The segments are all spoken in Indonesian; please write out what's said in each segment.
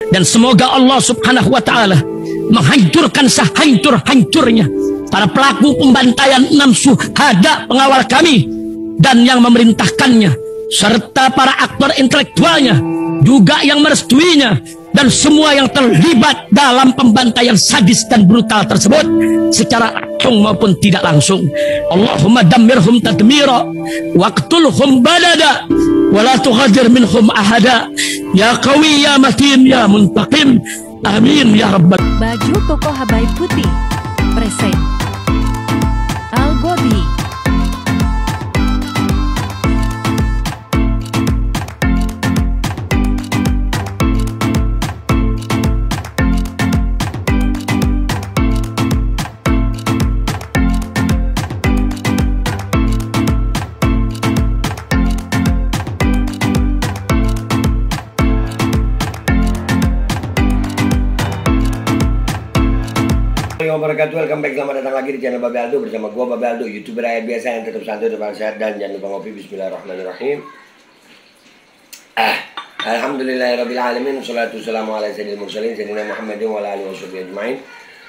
Dan semoga Allah subhanahu wa ta'ala menghancurkan sehancur-hancurnya para pelaku pembantaian 6 syuhada pengawal kami dan yang memerintahkannya, serta para aktor intelektualnya juga yang merestuinya, dan semua yang terlibat dalam pembantaian sadis dan brutal tersebut secara langsung maupun tidak langsung. Allahumma dammirhum tadmira waqtulhum badada wala tughadir minhum ahada ya qawi ya matin ya muntaqim, amin ya rabbal. Baju koko Habaib putih present Al-Godi. Wabarakatuh, welcome back, selamat datang lagi di channel Babe Aldo bersama gua Babe Aldo, youtuber rakyat biasa yang tetap santai, tetap sehat, dan jangan lupa ngopi. Bismillahirrahmanirrahim. Alhamdulillahirabbil alamin, wassalatu wassalamu ala sayyidil mursalin sayyidina Muhammadin wa ala alihi washabihi ajmain.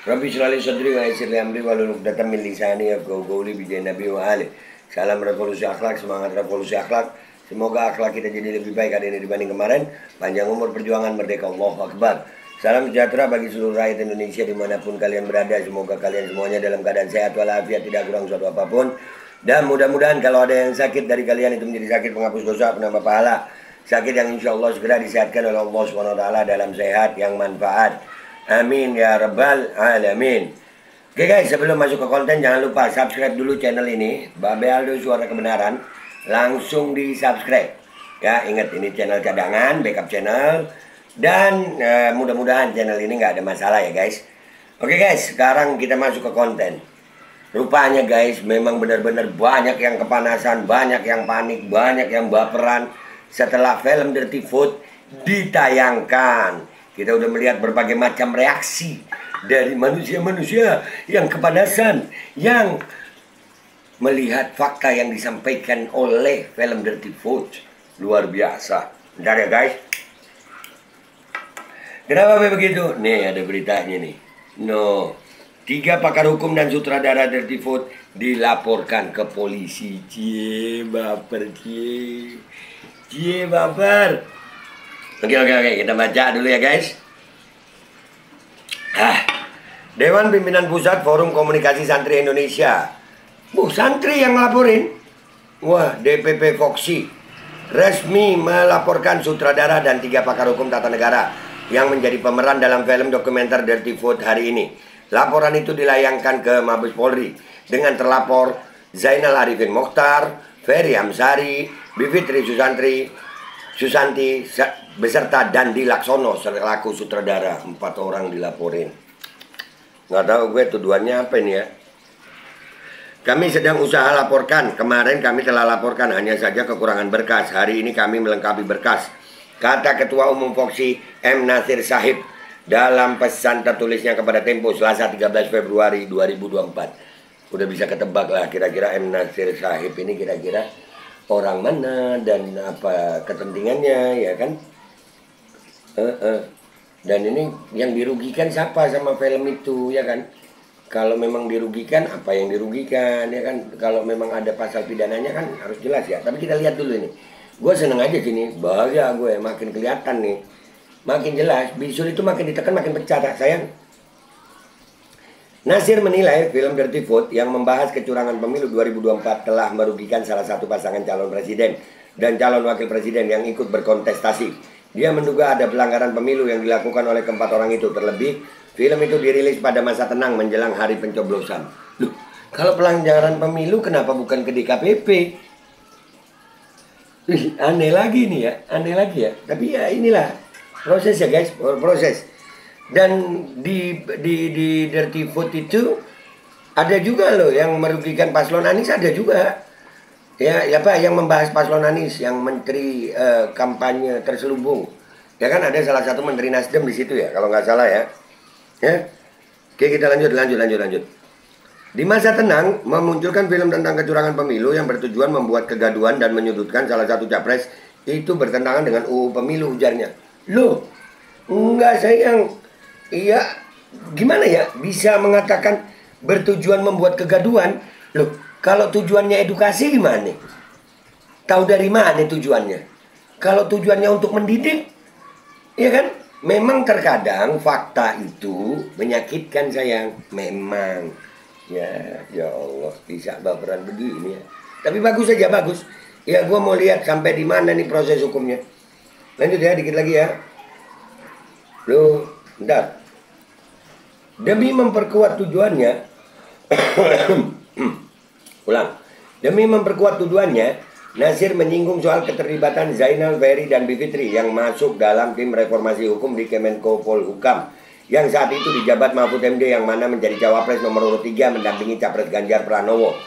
Rabbi shrah li sadri wa yassir li amri wahlul 'uqdatam min lisani yafqahu qawli bi nabi wa ali. Salam revolusi akhlak, semangat revolusi akhlak. Semoga akhlak kita jadi lebih baik hari ini dibanding kemarin. Panjang umur perjuangan merdeka, Allahu Akbar. Salam sejahtera bagi seluruh rakyat Indonesia dimanapun kalian berada. Semoga kalian semuanya dalam keadaan sehat walafiat, tidak kurang suatu apapun. Dan mudah-mudahan kalau ada yang sakit dari kalian itu menjadi sakit penghapus dosa, penambah pahala. Sakit yang insya Allah segera disehatkan oleh Allah SWT dalam sehat yang manfaat. Amin ya rabbal alamin. Oke guys, sebelum masuk ke konten jangan lupa subscribe dulu channel ini, Babe Aldo Suara Kebenaran. Langsung di subscribe. Ya, ingat ini channel cadangan, backup channel. Dan mudah-mudahan channel ini nggak ada masalah ya guys. Oke guys, sekarang kita masuk ke konten. Rupanya guys, memang benar-benar banyak yang kepanasan, banyak yang panik, banyak yang baperan setelah film Dirty Food ditayangkan. Kita udah melihat berbagai macam reaksi dari manusia-manusia yang kepanasan, yang melihat fakta yang disampaikan oleh film Dirty Food. Luar biasa. Bentar ya guys. Kenapa begitu? Nih ada beritanya nih. 3 pakar hukum dan sutradara Dirty Food dilaporkan ke polisi. Cie baper. Oke, kita baca dulu ya guys. Dewan Pimpinan Pusat Forum Komunikasi Santri Indonesia. Santri yang ngelaporin. Wah, DPP Foxy resmi melaporkan sutradara dan 3 pakar hukum tata negara yang menjadi pemeran dalam film dokumenter Dirty Food hari ini. Laporan itu dilayangkan ke Mabes Polri dengan terlapor Zainal Arifin Mokhtar, Ferry Amsari, Bivitri Susanti beserta Dandi Laksono selaku sutradara. 4 orang dilaporin. Nggak tahu gue tuduhannya apa ini ya. Kami sedang usaha laporkan. Kemarin kami telah laporkan, hanya saja kekurangan berkas. Hari ini kami melengkapi berkas, kata Ketua Umum Foxy M. Nasir Sahib dalam pesan tertulisnya kepada Tempo Selasa 13 Februari 2024. Udah bisa ketebak lah kira-kira M. Nasir Sahib ini kira-kira orang mana dan apa kepentingannya ya kan. Dan ini yang dirugikan siapa sama film itu ya kan. Kalau memang dirugikan, apa yang dirugikan ya kan. Kalau memang ada pasal pidananya kan harus jelas ya. Tapi kita lihat dulu ini. Gue seneng aja sini, bahagia gue, makin kelihatan nih, makin jelas. Bisul itu makin ditekan makin pecah tak sayang. Nasir menilai film Dirty Food yang membahas kecurangan pemilu 2024 telah merugikan salah satu pasangan calon presiden dan calon wakil presiden yang ikut berkontestasi. Dia menduga ada pelanggaran pemilu yang dilakukan oleh keempat orang itu. Terlebih, film itu dirilis pada masa tenang menjelang hari pencoblosan. Loh, kalau pelanggaran pemilu kenapa bukan ke DKPP? Aneh lagi nih ya, aneh lagi ya. Tapi ya inilah proses ya guys, proses. Dan di Dirty Food itu ada juga loh yang merugikan paslon Anies, ada juga. Ya Pak, yang membahas paslon Anies, yang menteri kampanye terselubung. Ya kan ada salah satu menteri Nasdem di situ ya, kalau nggak salah ya. Ya. Oke, kita lanjut. Di masa tenang, memunculkan film tentang kecurangan pemilu yang bertujuan membuat kegaduhan dan menyudutkan salah satu capres itu bertentangan dengan UU Pemilu, ujarnya. Loh, Enggak sayang. Iya, gimana ya bisa mengatakan bertujuan membuat kegaduhan? Loh, kalau tujuannya edukasi gimana? Tahu dari mana tujuannya? Kalau tujuannya untuk mendidik, ya kan? Memang terkadang fakta itu menyakitkan sayang. Memang. Ya Allah, bisa baperan begini ya. Tapi bagus saja, bagus. Ya gua mau lihat sampai di mana nih proses hukumnya. Lanjut ya, dikit lagi ya. Loh, bentar. Demi memperkuat tujuannya, ulang. Demi memperkuat tujuannya, Nasir menyinggung soal keterlibatan Zainal, Ferry, dan Bivitri yang masuk dalam tim reformasi hukum di Kemenko Polhukam yang saat itu dijabat Mahfud MD yang mana menjadi cawapres nomor urut 3 mendampingi capres Ganjar Pranowo.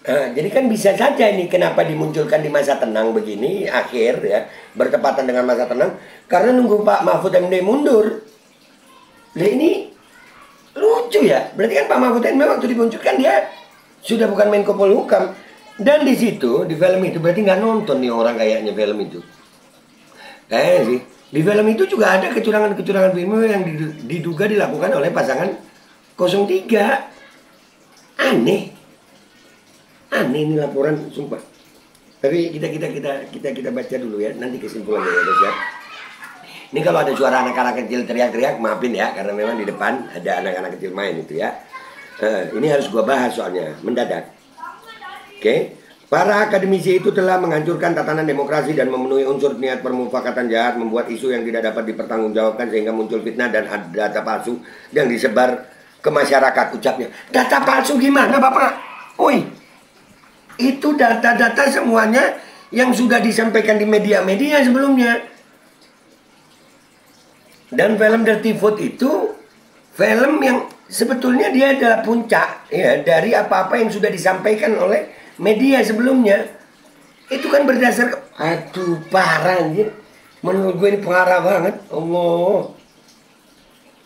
Jadi kan bisa saja ini kenapa dimunculkan di masa tenang begini, akhir ya, bertepatan dengan masa tenang, karena nunggu Pak Mahfud MD mundur. Nah ini lucu ya, berarti kan Pak Mahfud MD waktu dimunculkan dia sudah bukan Menko Polhukam. Dan di situ, di film itu, berarti nggak nonton nih orang kayaknya film itu. Kayaknya sih, di film itu juga ada kecurangan-kecurangan film yang diduga dilakukan oleh pasangan 03. Aneh ini laporan, sumpah. Tapi kita baca dulu ya, nanti kesimpulannya ya guys ya. Ini kalau ada suara anak-anak kecil teriak-teriak, maafin ya, karena memang di depan ada anak-anak kecil main itu ya. Ini harus gua bahas soalnya, mendadak. Oke. Para akademisi itu telah menghancurkan tatanan demokrasi dan memenuhi unsur niat permufakatan jahat, membuat isu yang tidak dapat dipertanggungjawabkan sehingga muncul fitnah dan data palsu yang disebar ke masyarakat, ucapnya. Data palsu gimana Bapak? Oi, itu data-data semuanya yang sudah disampaikan di media-media sebelumnya. Dan film Dirty Food itu film yang sebetulnya dia adalah puncak ya dari apa-apa yang sudah disampaikan oleh media sebelumnya. Itu kan berdasarkan, aduh parah anjir. Menurut gue ini parah banget. Allah.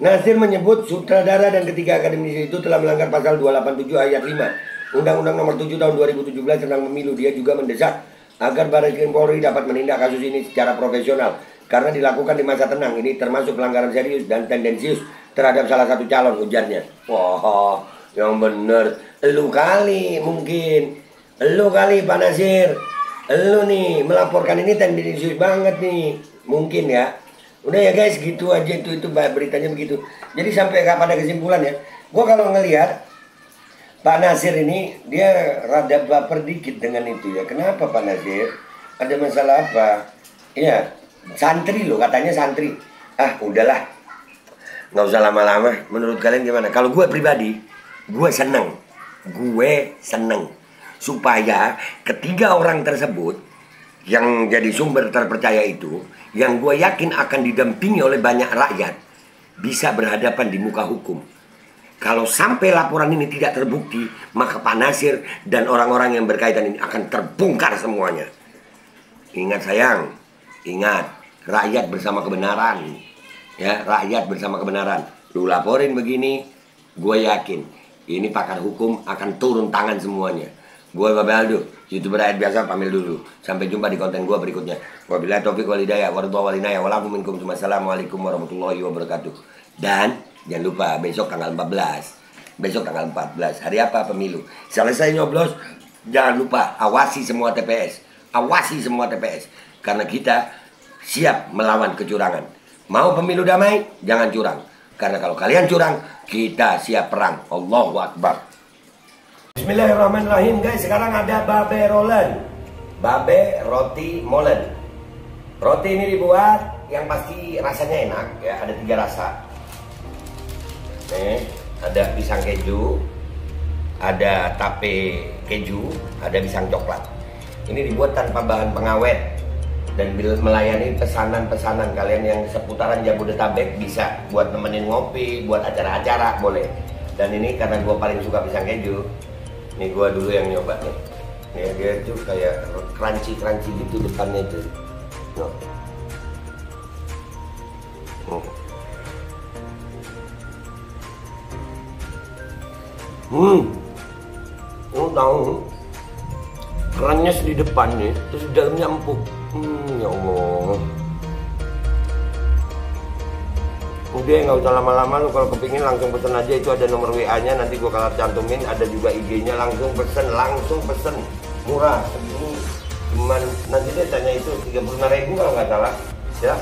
Nasir menyebut sutradara dan ketiga akademisi itu telah melanggar pasal 287 ayat 5 Undang-Undang nomor 7 tahun 2017 tentang pemilu. Dia juga mendesak agar Barreskrim Polri dapat menindak kasus ini secara profesional karena dilakukan di masa tenang. Ini termasuk pelanggaran serius dan tendensius terhadap salah satu calon, ujarnya. Wah, yang bener elu kali mungkin. Elu kali Pak Nasir. Elu nih melaporkan ini tendensius banget nih. Mungkin ya. Udah ya guys, gitu aja itu beritanya begitu. Jadi sampai pada kesimpulan ya. Gua kalau ngelihat Pak Nasir ini dia rada baper dikit dengan itu ya. Kenapa Pak Nasir? Ada masalah apa? Ya, santri loh, katanya santri. Ah, udahlah. Nggak usah lama-lama. Menurut kalian gimana? Kalau gue pribadi, gue seneng. Supaya ketiga orang tersebut yang jadi sumber terpercaya itu, yang gue yakin akan didampingi oleh banyak rakyat, bisa berhadapan di muka hukum. Kalau sampai laporan ini tidak terbukti, maka Pak Nasir dan orang-orang yang berkaitan ini akan terbongkar semuanya. Ingat sayang, ingat, rakyat bersama kebenaran. Ya, rakyat bersama kebenaran. Lu laporin begini, gue yakin ini pakar hukum akan turun tangan semuanya. Gue Babe Aldo, YouTuber rakyat biasa, pamil dulu. Sampai jumpa di konten gue berikutnya. Wabillahi taufiq wal hidayah, warahmatullahi wabarakatuh. Walakum minkum. Assalamualaikum warahmatullahi wabarakatuh. Dan jangan lupa besok tanggal 14. Besok tanggal 14. Hari apa pemilu? Selesai nyoblos, jangan lupa awasi semua TPS. Awasi semua TPS. Karena kita siap melawan kecurangan. Mau pemilu damai, jangan curang. Karena kalau kalian curang, kita siap perang. Allahu Akbar. Bismillahirrahmanirrahim guys. Sekarang ada babe rolen, babe roti molen. Roti ini dibuat yang pasti rasanya enak ya. Ada 3 rasa. Nih, ada pisang keju, ada tape keju, ada pisang coklat. Ini dibuat tanpa bahan pengawet dan melayani pesanan-pesanan kalian yang seputaran Jabodetabek. Bisa buat nemenin ngopi, buat acara-acara boleh. Dan ini karena gue paling suka pisang keju, ini gue dulu yang nyoba nih. Ya, dia tuh kayak crunchy gitu depannya tuh. Tahu kerannya di depannya, terus di dalamnya empuk. Ya Allah. Udah nggak usah lama-lama, lu kalau kepingin langsung pesen aja, itu ada nomor WA-nya, nanti gua kalau cantumin, ada juga IG-nya, langsung pesen, murah segini, cuman nanti dia tanya itu 35.000 kalau nggak salah ya.